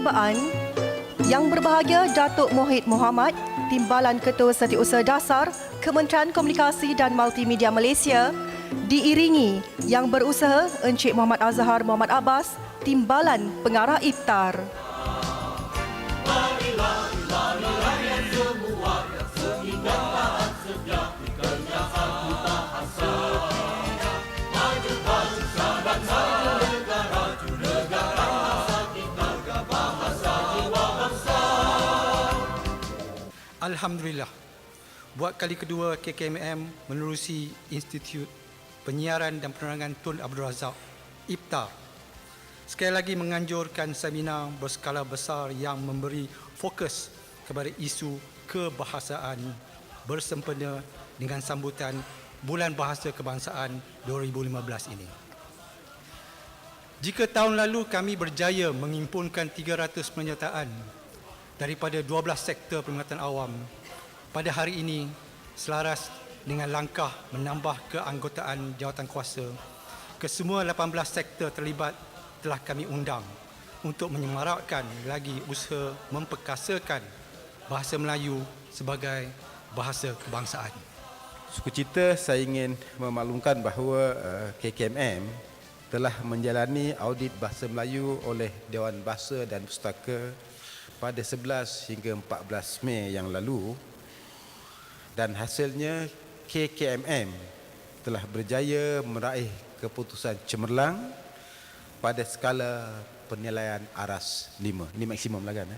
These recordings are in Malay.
pertibaan, Yang Berbahagia Datuk Mohit Mohamad, Timbalan Ketua Setiausaha Dasar Kementerian Komunikasi dan Multimedia Malaysia, diiringi Yang Berusaha Encik Muhammad Azhar Muhammad Abbas, Timbalan Pengarah Iftar. Alhamdulillah, buat kali kedua KKMM menerusi Institut Penyiaran dan Penerangan Tun Abdul Razak, IPTA, sekali lagi menganjurkan seminar berskala besar yang memberi fokus kepada isu kebahasaan bersempena dengan sambutan Bulan Bahasa Kebangsaan 2015 ini. Jika tahun lalu kami berjaya menghimpunkan 300 penyertaan daripada 12 sektor perkhidmatan awam, pada hari ini selaras dengan langkah menambah keanggotaan jawatankuasa, kesemua 18 sektor terlibat telah kami undang untuk menyemarakkan lagi usaha memperkasakan bahasa Melayu sebagai bahasa kebangsaan. Sukacita saya ingin memaklumkan bahawa KKMM telah menjalani audit bahasa Melayu oleh Dewan Bahasa dan Pustaka pada 11 hingga 14 Mei yang lalu, dan hasilnya KKMM telah berjaya meraih keputusan cemerlang pada skala penilaian ARAS 5. Ini maksimum lah kan?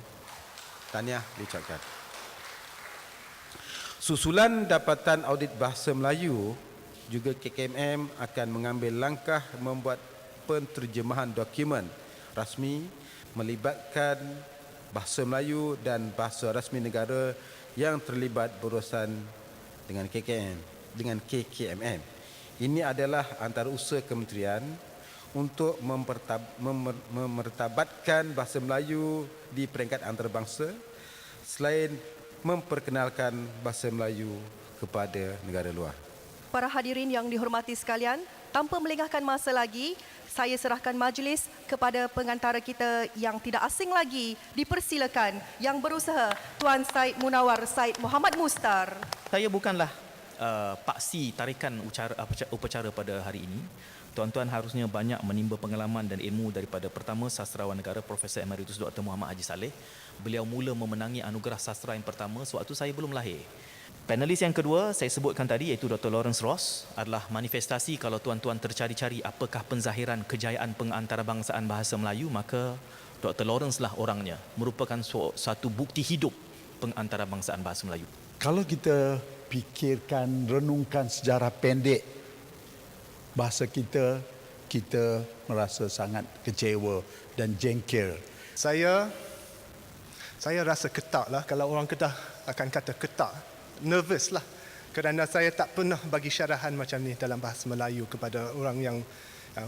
Tahniah diucapkan. Susulan dapatan audit bahasa Melayu, juga KKMM akan mengambil langkah membuat penterjemahan dokumen rasmi melibatkan bahasa Melayu dan bahasa rasmi negara yang terlibat berurusan dengan KKMM. Ini adalah antara usaha kementerian untuk memertabatkan bahasa Melayu di peringkat antarabangsa selain memperkenalkan bahasa Melayu kepada negara luar. Para hadirin yang dihormati sekalian, tanpa melengahkan masa lagi, saya serahkan majlis kepada pengantara kita yang tidak asing lagi. Dipersilakan Yang Berusaha Tuan Syed Munawar Syed Muhammad Mustar. Saya bukanlah paksi tarikan upacara pada hari ini. Tuan-tuan harusnya banyak menimba pengalaman dan ilmu daripada pertama sastrawan negara Profesor Emeritus Dr. Muhammad Haji Saleh. Beliau mula memenangi anugerah sastra yang pertama sewaktu saya belum lahir. Panelis yang kedua saya sebutkan tadi iaitu Dr. Lawrence Ross adalah manifestasi. Kalau tuan-tuan tercari-cari apakah penzahiran kejayaan pengantarbangsaan bahasa Melayu, maka Dr. Lawrence lah orangnya, merupakan satu bukti hidup pengantarbangsaan bahasa Melayu. Kalau kita fikirkan, renungkan sejarah pendek bahasa kita, kita merasa sangat kecewa dan jengkel. Saya rasa ketak lah, kalau orang Kedah akan kata ketak, nervous lah, kerana saya tak pernah bagi syarahan macam ni dalam bahasa Melayu kepada orang yang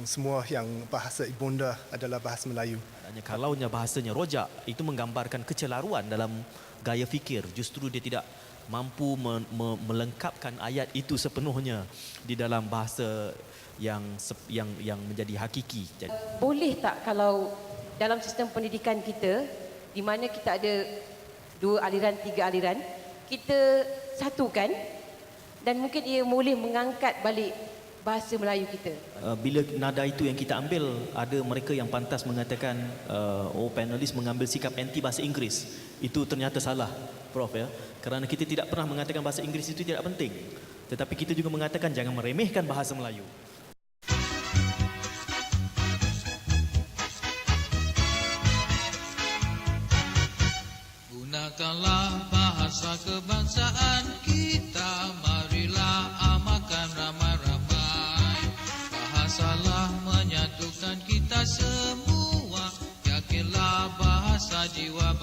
semua yang bahasa ibunda adalah bahasa Melayu. Kalaunya bahasanya rojak, itu menggambarkan kecelaruan dalam gaya fikir. Justru dia tidak mampu melengkapkan ayat itu sepenuhnya di dalam bahasa yang menjadi hakiki. Boleh tak kalau dalam sistem pendidikan kita, di mana kita ada 2 aliran, 3 aliran, kita satukan dan mungkin ia boleh mengangkat balik bahasa Melayu kita. Bila nada itu yang kita ambil, ada mereka yang pantas mengatakan panelis mengambil sikap anti bahasa Inggeris. Itu ternyata salah, Prof, ya. Kerana kita tidak pernah mengatakan bahasa Inggeris itu tidak penting. Tetapi kita juga mengatakan jangan meremehkan bahasa Melayu. Gunakanlah bahasa kebangsaan kita, marilah amalkan ramai-ramai. Bahasalah menyatukan kita semua, yakinlah bahasa jiwa